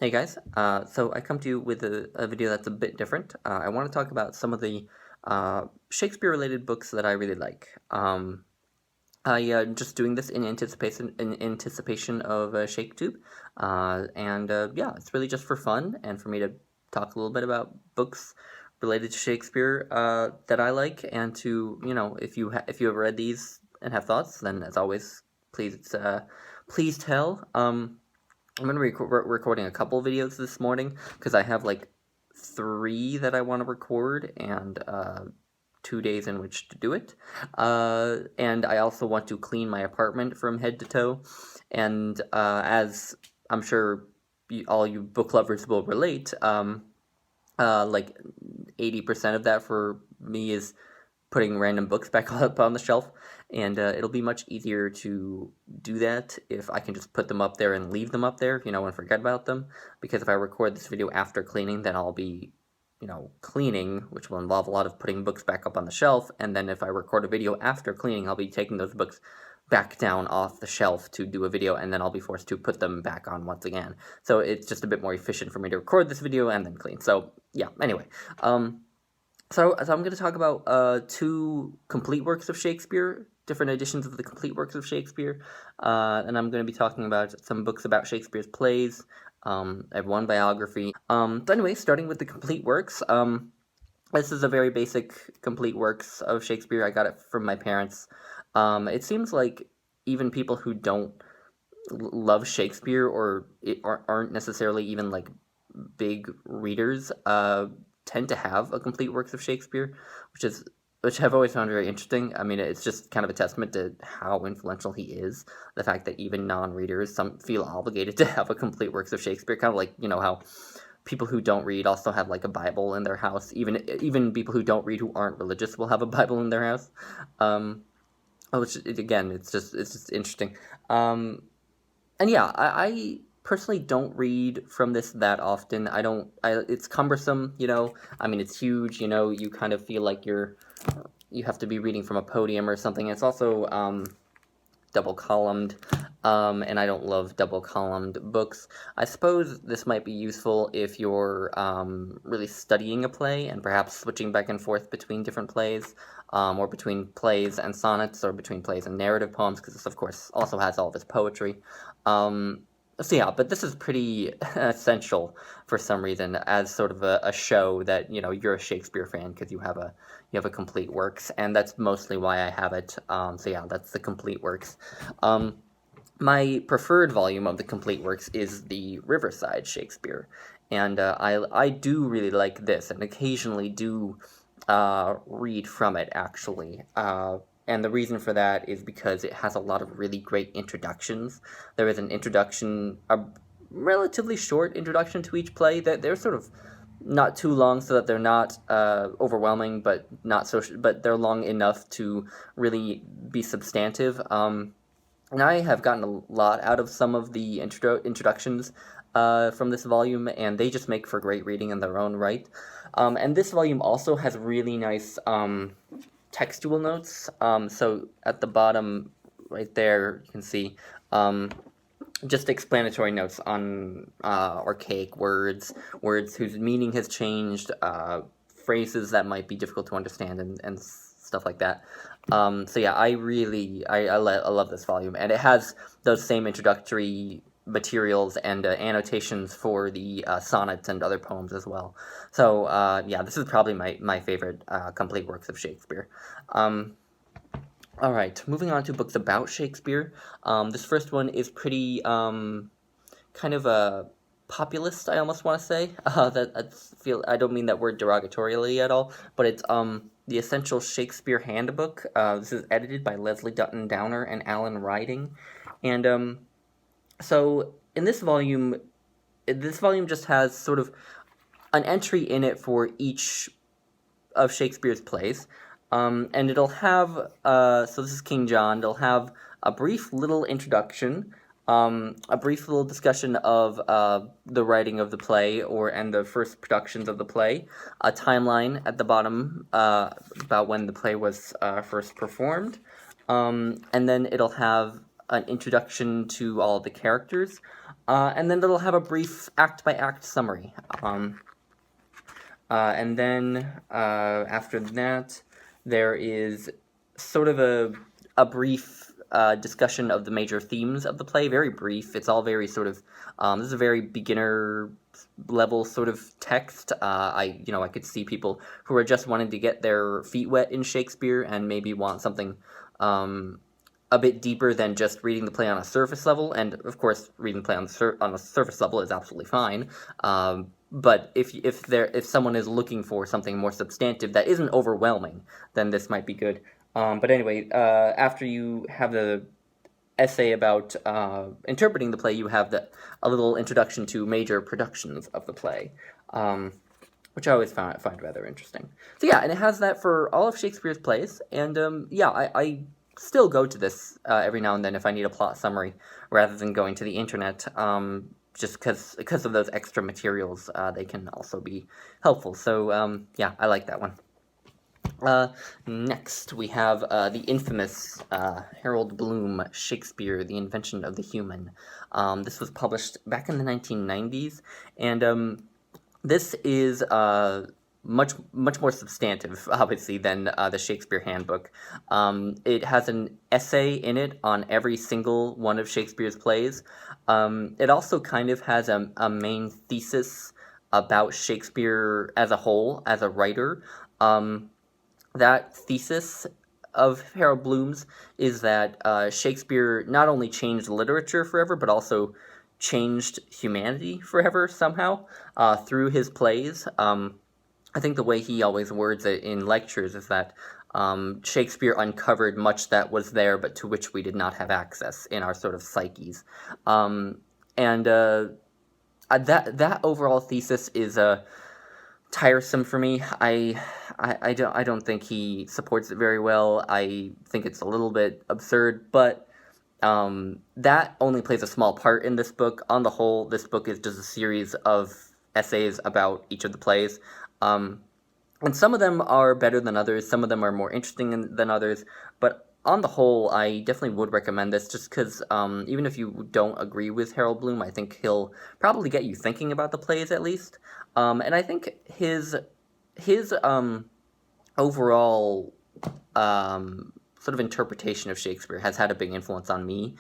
Hey guys, so I come to you with a video that's a bit different. I want to talk about some of the Shakespeare-related books that I really like. I just doing this in anticipation of ShakeTube, and yeah, it's really just for fun and for me to talk a little bit about books related to Shakespeare that I like, and to if you have read these and have thoughts, then as always, please tell. I'm gonna be recording a couple videos this morning because I have like 3 that I want to record and 2 days in which to do it. And I also want to clean my apartment from head to toe. And as I'm sure all you book lovers will relate, like 80% of that for me is putting random books back up on the shelf, and it'll be much easier to do that if I can just put them up there and leave them up there, and forget about them, because if I record this video after cleaning, then I'll be, cleaning, which will involve a lot of putting books back up on the shelf, and then if I record a video after cleaning, I'll be taking those books back down off the shelf to do a video, and then I'll be forced to put them back on once again. So it's just a bit more efficient for me to record this video and then clean. So yeah, anyway, so I'm going to talk about 2 complete works of Shakespeare, different editions of the complete works of Shakespeare, and I'm going to be talking about some books about Shakespeare's plays. I have 1 biography. So anyway, starting with the complete works, this is a very basic complete works of Shakespeare. I got it from my parents. It seems like even people who don't love Shakespeare or aren't necessarily even like big readers tend to have a complete works of Shakespeare, which I've always found very interesting. I mean, it's just kind of a testament to how influential he is. The fact that even non-readers feel obligated to have a complete works of Shakespeare, kind of like how people who don't read also have like a Bible in their house. Even people who don't read who aren't religious will have a Bible in their house. Which again, it's just interesting. And yeah, I personally don't read from this that often. It's cumbersome, I mean, it's huge, you kind of feel like you have to be reading from a podium or something. It's also double columned, and I don't love double columned books. I suppose this might be useful if you're really studying a play and perhaps switching back and forth between different plays, or between plays and sonnets, or between plays and narrative poems, because this, of course, also has all this poetry. So yeah, but this is pretty essential for some reason as sort of a show that you're a Shakespeare fan because you have a complete works, and that's mostly why I have it. So yeah, that's the complete works. My preferred volume of the complete works is the Riverside Shakespeare, and I do really like this, and occasionally do read from it actually. And the reason for that is because it has a lot of really great introductions. There is an introduction, a relatively short introduction to each play. That they're sort of not too long so that they're not overwhelming, but but they're long enough to really be substantive. And I have gotten a lot out of some of the introductions from this volume, and they just make for great reading in their own right. And this volume also has really nice textual notes. So at the bottom right there, you can see just explanatory notes on archaic words whose meaning has changed, phrases that might be difficult to understand, and stuff like that. So yeah, I love this volume, and it has those same introductory materials and annotations for the sonnets and other poems as well. So yeah, this is probably my favorite complete works of Shakespeare. All right, moving on to books about Shakespeare. This first one is pretty kind of a populist, I almost want to say. I don't mean that word derogatorily at all, but it's the Essential Shakespeare Handbook. This is edited by Leslie Dutton Downer and Alan Riding, and so in this volume just has sort of an entry in it for each of Shakespeare's plays, and it'll have, so this is King John, it'll have a brief little introduction, a brief little discussion of the writing of the play and the first productions of the play, a timeline at the bottom about when the play was first performed, and then it'll have an introduction to all of the characters, And then it'll have a brief act-by-act summary. And then after that, there is sort of a brief discussion of the major themes of the play. Very brief. It's all very sort of this is a very beginner level sort of text. I could see people who are just wanting to get their feet wet in Shakespeare and maybe want something a bit deeper than just reading the play on a surface level. And of course, reading the play on a surface level is absolutely fine. But if someone is looking for something more substantive that isn't overwhelming, then this might be good. But anyway, after you have the essay about interpreting the play, you have a little introduction to major productions of the play, which I always find rather interesting. So yeah, and it has that for all of Shakespeare's plays, and I still go to this every now and then if I need a plot summary, rather than going to the internet, just because of those extra materials, they can also be helpful. So yeah, I like that one. Next, we have the infamous Harold Bloom Shakespeare, The Invention of the Human. This was published back in the 1990s, and this is much more substantive, obviously, than the Shakespeare Handbook. It has an essay in it on every single one of Shakespeare's plays. It also kind of has a main thesis about Shakespeare as a whole, as a writer. That thesis of Harold Bloom's is that Shakespeare not only changed literature forever, but also changed humanity forever somehow through his plays. I think the way he always words it in lectures is that Shakespeare uncovered much that was there, but to which we did not have access in our sort of psyches. That overall thesis is tiresome for me. I don't think he supports it very well. I think it's a little bit absurd, but that only plays a small part in this book. On the whole, this book is just a series of essays about each of the plays. And some of them are better than others, some of them are more interesting than others, but on the whole, I definitely would recommend this, just because even if you don't agree with Harold Bloom, I think he'll probably get you thinking about the plays at least. And I think his overall sort of interpretation of Shakespeare has had a big influence on me.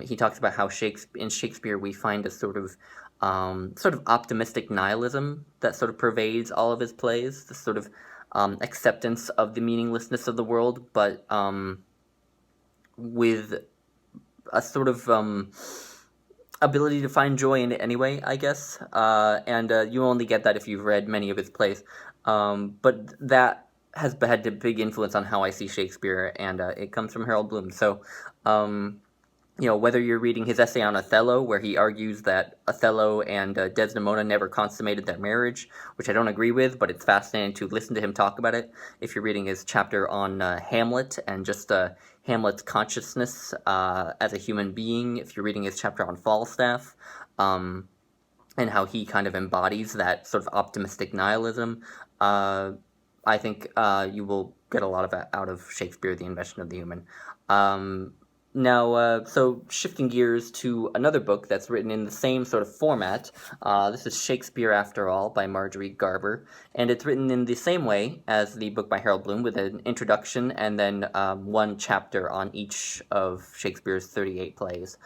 He talks about how in Shakespeare we find a sort of optimistic nihilism that sort of pervades all of his plays, this sort of acceptance of the meaninglessness of the world, but with a sort of ability to find joy in it anyway, I guess. And you only get that if you've read many of his plays. But that has had a big influence on how I see Shakespeare, and it comes from Harold Bloom. So, whether you're reading his essay on Othello, where he argues that Othello and Desdemona never consummated their marriage, which I don't agree with, but it's fascinating to listen to him talk about it. If you're reading his chapter on Hamlet and just Hamlet's consciousness as a human being, if you're reading his chapter on Falstaff, and how he kind of embodies that sort of optimistic nihilism, I think you will get a lot of out of Shakespeare, The Invention of the Human. Now, so shifting gears to another book that's written in the same sort of format, this is Shakespeare After All by Marjorie Garber, and it's written in the same way as the book by Harold Bloom, with an introduction and then one chapter on each of Shakespeare's 38 plays.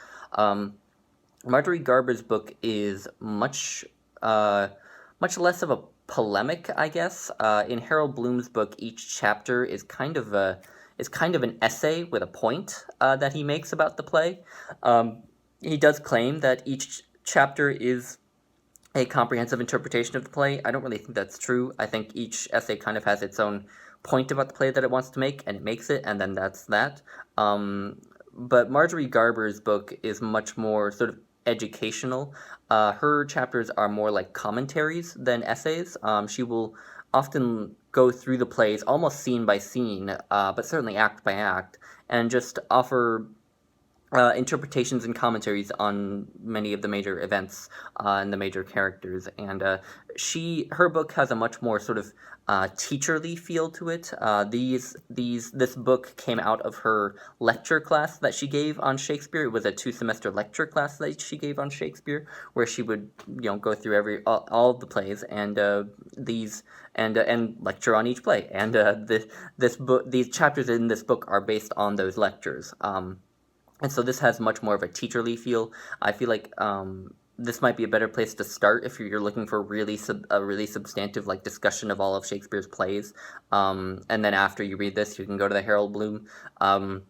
Marjorie Garber's book is much less of a polemic, I guess. In Harold Bloom's book, each chapter is kind of an essay with a point that he makes about the play. He does claim that each chapter is a comprehensive interpretation of the play. I don't really think that's true. I think each essay kind of has its own point about the play that it wants to make, and it makes it, and then that's that. But Marjorie Garber's book is much more sort of educational. Her chapters are more like commentaries than essays. She will often go through the plays almost scene by scene, but certainly act by act, and just offer interpretations and commentaries on many of the major events and the major characters. And her book has a much more sort of teacherly feel to it. This book came out of her lecture class that she gave on Shakespeare. It was a 2-semester lecture class that she gave on Shakespeare, where she would go through all of the plays and lecture on each play. And these chapters in this book are based on those lectures. And so this has much more of a teacherly feel. I feel like this might be a better place to start if you're looking for a really substantive discussion of all of Shakespeare's plays. And then after you read this, you can go to the Harold Bloom. I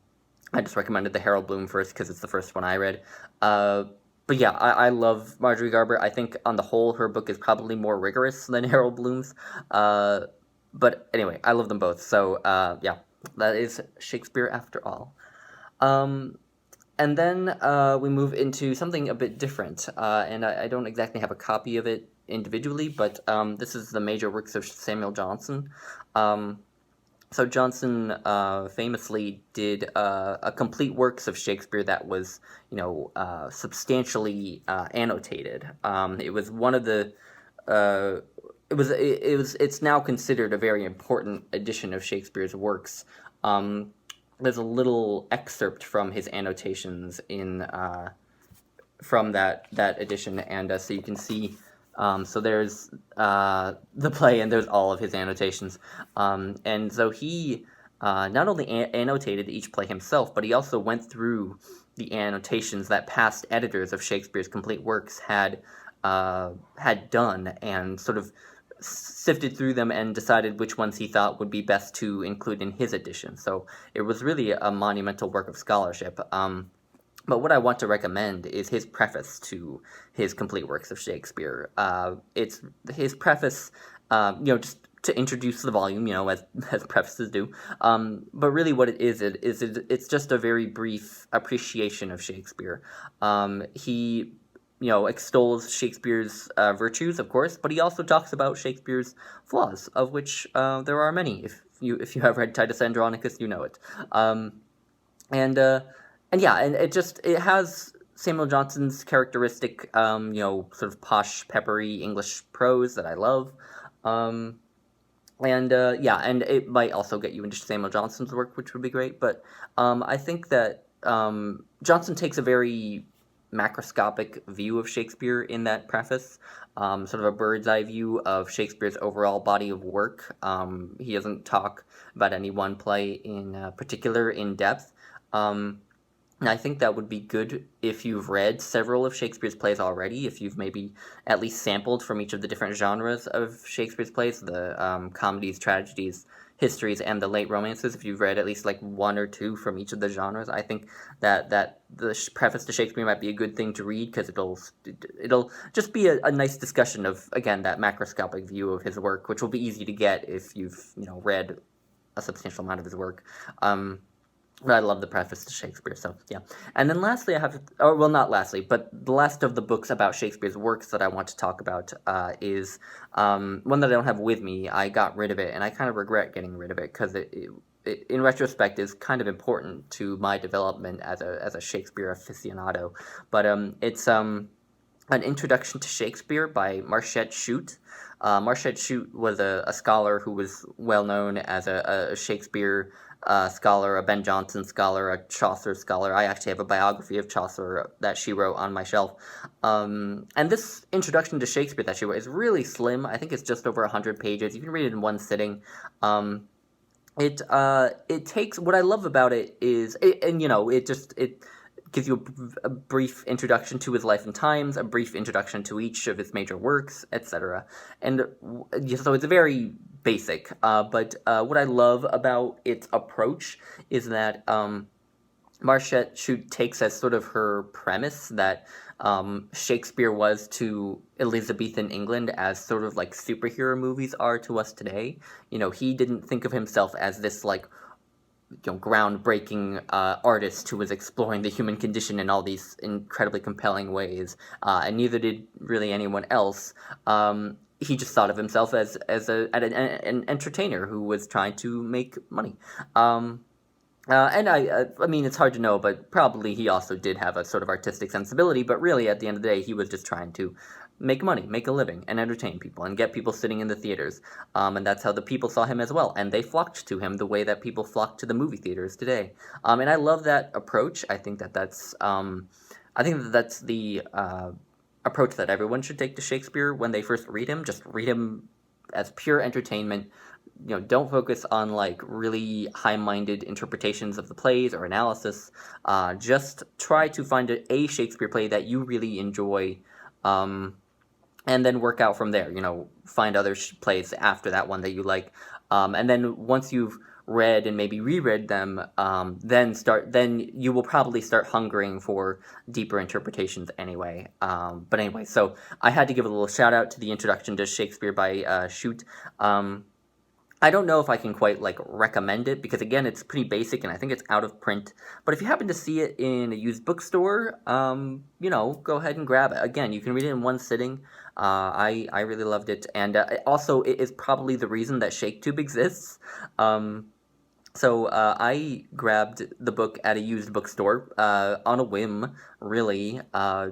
just recommended the Harold Bloom first because it's the first one I read. But yeah, I love Marjorie Garber. I think on the whole, her book is probably more rigorous than Harold Bloom's. But anyway, I love them both. So yeah, that is Shakespeare After All. And then we move into something a bit different, and I don't exactly have a copy of it individually, but this is the major works of Samuel Johnson. So Johnson famously did a complete works of Shakespeare that was, substantially annotated. It was one of the it's now considered a very important edition of Shakespeare's works. There's a little excerpt from his annotations from that edition, and so you can see. So there's the play, and there's all of his annotations. And so he not only annotated each play himself, but he also went through the annotations that past editors of Shakespeare's complete works had done, and sort of sifted through them and decided which ones he thought would be best to include in his edition. So it was really a monumental work of scholarship. But what I want to recommend is his preface to his complete works of Shakespeare. It's his preface, just to introduce the volume, as prefaces do. But really what it is, it's just a very brief appreciation of Shakespeare. He extols Shakespeare's virtues, of course, but he also talks about Shakespeare's flaws, of which there are many. If you have read Titus Andronicus, you know it. And it has Samuel Johnson's characteristic, sort of posh, peppery English prose that I love. And it might also get you into Samuel Johnson's work, which would be great. But I think that Johnson takes a very macroscopic view of Shakespeare in that preface, sort of a bird's eye view of Shakespeare's overall body of work. He doesn't talk about any one play in particular in depth. And I think that would be good if you've read several of Shakespeare's plays already, if you've maybe at least sampled from each of the different genres of Shakespeare's plays, the comedies, tragedies, histories, and the late romances. If you've read at least one or two from each of the genres, I think that the preface to Shakespeare might be a good thing to read, because it'll just be a nice discussion of, again, that macroscopic view of his work, which will be easy to get if you've read a substantial amount of his work. But I love the preface to Shakespeare, so yeah. And then lastly, not lastly, but the last of the books about Shakespeare's works that I want to talk about is one that I don't have with me. I got rid of it, and I kind of regret getting rid of it, because it in retrospect is kind of important to my development as a Shakespeare aficionado. But it's an introduction to Shakespeare by Marchette Chute. Marchette Chute was a scholar who was well known as a Shakespeare scholar, a Ben Jonson scholar, a Chaucer scholar. I actually have a biography of Chaucer that she wrote on my shelf. And this introduction to Shakespeare that she wrote is really slim. I think it's just over 100 pages. You can read it in one sitting. It takes, what I love about it is, it gives you a brief introduction to his life and times, a brief introduction to each of his major works, etc. And so it's very basic, but what I love about its approach is that Marchette Chute takes as sort of her premise that Shakespeare was to Elizabethan England as sort of like superhero movies are to us today. He didn't think of himself as this groundbreaking artist who was exploring the human condition in all these incredibly compelling ways, and neither did really anyone else. He just thought of himself as an entertainer who was trying to make money. And I mean, it's hard to know, but probably he also did have a sort of artistic sensibility. But really, at the end of the day, he was just trying to make money, make a living, and entertain people, and get people sitting in the theaters. And that's how the people saw him as well, and they flocked to him the way that people flock to the movie theaters today. And I love that approach. I think that that's the approach that everyone should take to Shakespeare when they first read him. Just read him as pure entertainment. Don't focus on like really high-minded interpretations of the plays or analysis. Just try to find a Shakespeare play that you really enjoy, and then work out from there. Find other plays after that one that you like, and then once you've read and maybe reread them, then you will probably start hungering for deeper interpretations anyway. But anyway, so I had to give a little shout out to the introduction to Shakespeare by Chute. I don't know if I can quite like recommend it because again it's pretty basic and I think it's out of print. But if you happen to see it in a used bookstore, go ahead and grab it. Again, you can read it in one sitting. I really loved it, and also it is probably the reason that ShakeTube exists. So I grabbed the book at a used bookstore on a whim, really,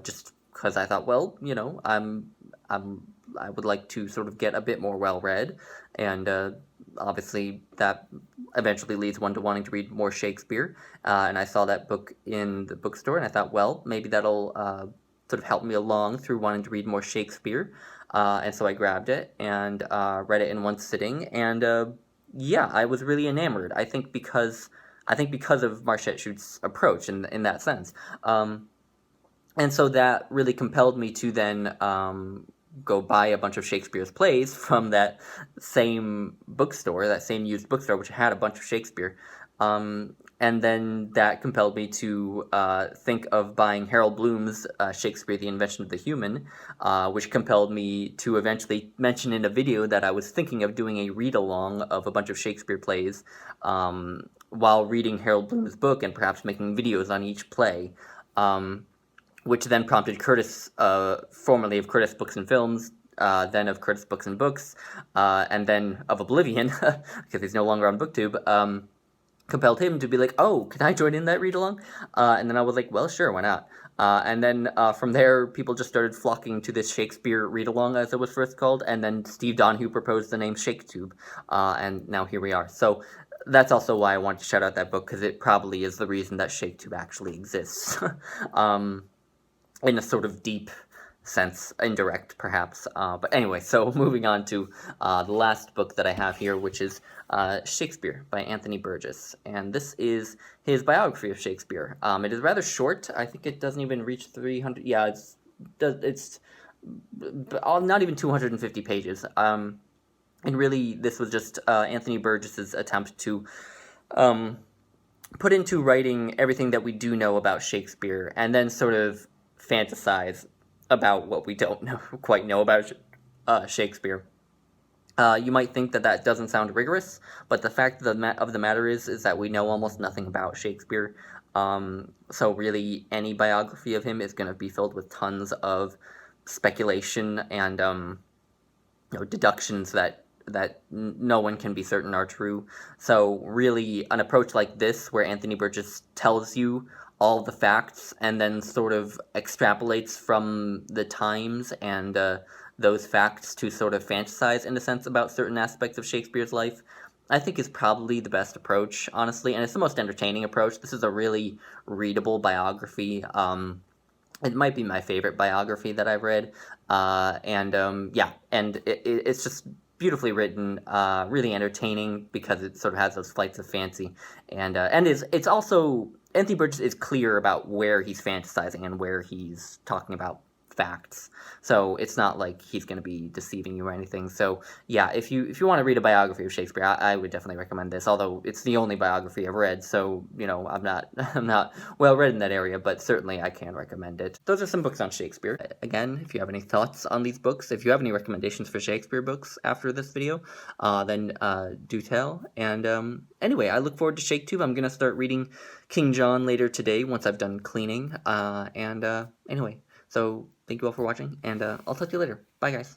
just because I thought, well, I would like to sort of get a bit more well-read, and obviously that eventually leads one to wanting to read more Shakespeare, and I saw that book in the bookstore, and I thought, well, maybe that'll sort of help me along through wanting to read more Shakespeare, and so I grabbed it and read it in one sitting, and yeah, I was really enamored. I think because of Marchette Chute's approach in that sense, and so that really compelled me to then go buy a bunch of Shakespeare's plays from that same bookstore, that same used bookstore, which had a bunch of Shakespeare. And then that compelled me to think of buying Harold Bloom's Shakespeare, the Invention of the Human, which compelled me to eventually mention in a video that I was thinking of doing a read-along of a bunch of Shakespeare plays while reading Harold Bloom's book and perhaps making videos on each play. Which then prompted Curtis, formerly of Curtis Books and Films, then of Curtis Books and Books, and then of Oblivion, because he's no longer on BookTube, compelled him to be like, oh, can I join in that read-along? And then I was like, well, sure, why not? And then from there, people just started flocking to this Shakespeare read-along, as it was first called, and then Steve Donahue proposed the name ShakeTube, and now here we are. So that's also why I wanted to shout out that book, because it probably is the reason that ShakeTube actually exists. In a sort of deep sense, indirect perhaps. But anyway, so moving on to the last book that I have here, which is Shakespeare by Anthony Burgess. And this is his biography of Shakespeare. It is rather short. I think it doesn't even reach 300. Yeah, it's not even 250 pages. And really, this was just Anthony Burgess's attempt to put into writing everything that we do know about Shakespeare, and then sort of fantasize about what we don't quite know about Shakespeare. You might think that doesn't sound rigorous, but the fact of the matter is that we know almost nothing about Shakespeare. So really, any biography of him is going to be filled with tons of speculation and deductions that no one can be certain are true. So really, an approach like this, where Anthony Burgess tells you all the facts and then sort of extrapolates from the times and those facts to sort of fantasize, in a sense, about certain aspects of Shakespeare's life, I think is probably the best approach, honestly, and it's the most entertaining approach. This is a really readable biography. It might be my favorite biography that I've read, and it's just beautifully written, really entertaining because it sort of has those flights of fancy, and it's also, Anthony Burgess is clear about where he's fantasizing and where he's talking about facts. So it's not like he's going to be deceiving you or anything. So yeah, if you want to read a biography of Shakespeare, I would definitely recommend this. Although it's the only biography I've read, so I'm not well read in that area, but certainly I can recommend it. Those are some books on Shakespeare. Again, if you have any thoughts on these books, if you have any recommendations for Shakespeare books after this video, then do tell. And anyway, I look forward to ShakeTube. I'm gonna start reading King John later today once I've done cleaning. Anyway. So, thank you all for watching, and I'll talk to you later. Bye, guys.